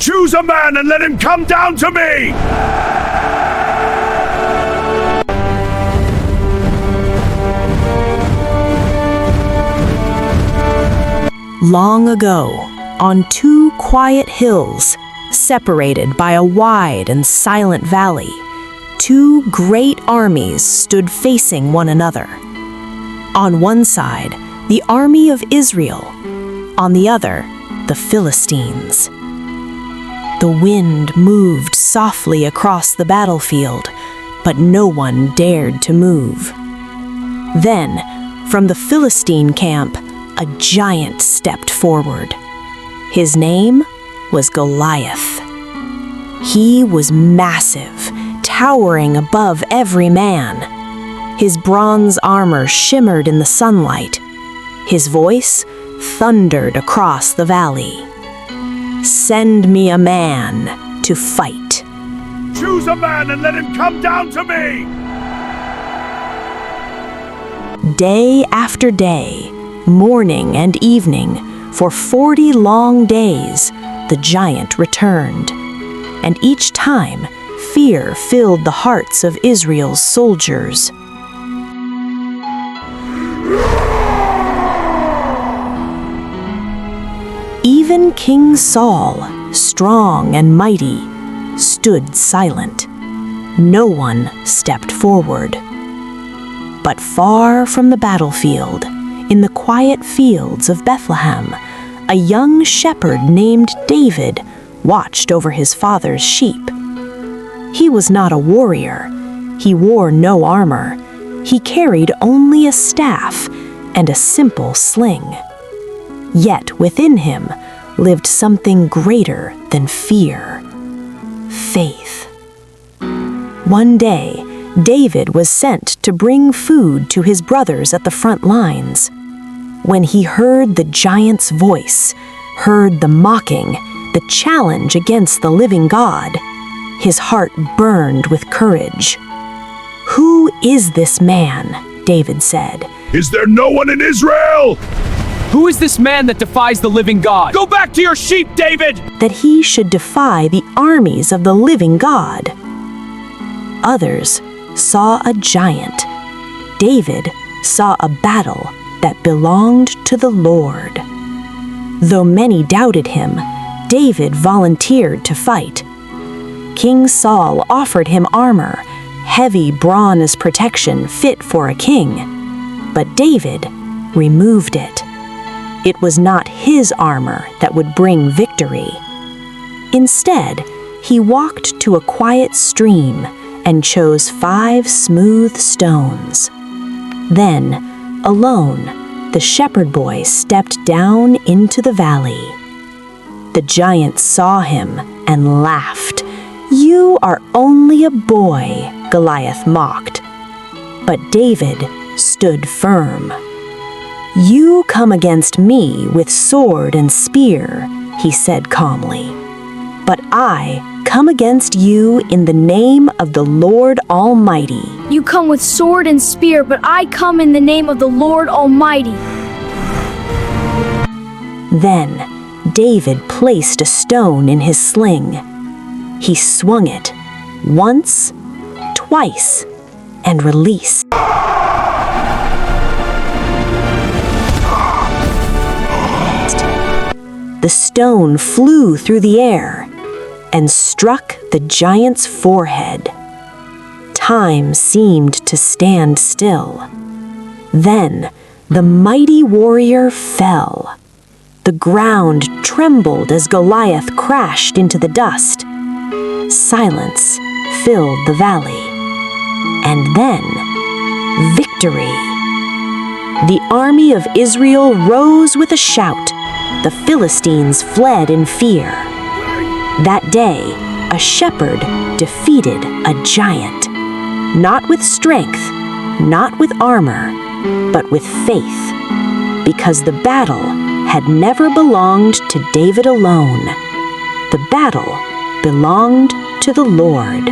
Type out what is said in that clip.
Choose a man and let him come down to me! Long ago, on two quiet hills, separated by a wide and silent valley, two great armies stood facing one another. On one side, the army of Israel, on the other, the Philistines. The wind moved softly across the battlefield, but no one dared to move. Then, from the Philistine camp, a giant stepped forward. His name was Goliath. He was massive, towering above every man. His bronze armor shimmered in the sunlight. His voice thundered across the valley. "Send me a man to fight." Choose a man and let him come down to me! Day after day, morning and evening, for 40 long days, the giant returned. And each time, fear filled the hearts of Israel's soldiers. Even King Saul, strong and mighty, stood silent. No one stepped forward. But far from the battlefield, in the quiet fields of Bethlehem, a young shepherd named David watched over his father's sheep. He was not a warrior. He wore no armor. He carried only a staff and a simple sling. Yet within him lived something greater than fear: faith. One day, David was sent to bring food to his brothers at the front lines. When he heard the giant's voice, heard the mocking, the challenge against the living God, his heart burned with courage. "Who is this man?" David said. Is there no one in Israel? Who is this man that defies the living God? Go back to your sheep, David! That he should defy the armies of the living God. Others saw a giant. David saw a battle that belonged to the Lord. Though many doubted him, David volunteered to fight. King Saul offered him armor, heavy bronze protection fit for a king. But David removed it. It was not his armor that would bring victory. Instead, he walked to a quiet stream and chose 5 smooth stones. Then, alone, the shepherd boy stepped down into the valley. The giant saw him and laughed. "You are only a boy," Goliath mocked. But David stood firm. "You come against me with sword and spear," he said calmly. "But I come against you in the name of the Lord Almighty." You come with sword and spear, but I come in the name of the Lord Almighty. Then David placed a stone in his sling. He swung it once, twice, and released. The stone flew through the air and struck the giant's forehead. Time seemed to stand still. Then the mighty warrior fell. The ground trembled as Goliath crashed into the dust. Silence filled the valley. And then, victory. The army of Israel rose with a shout. The Philistines fled in fear. That day, a shepherd defeated a giant. Not with strength, not with armor, but with faith. Because the battle had never belonged to David alone. The battle belonged to the Lord.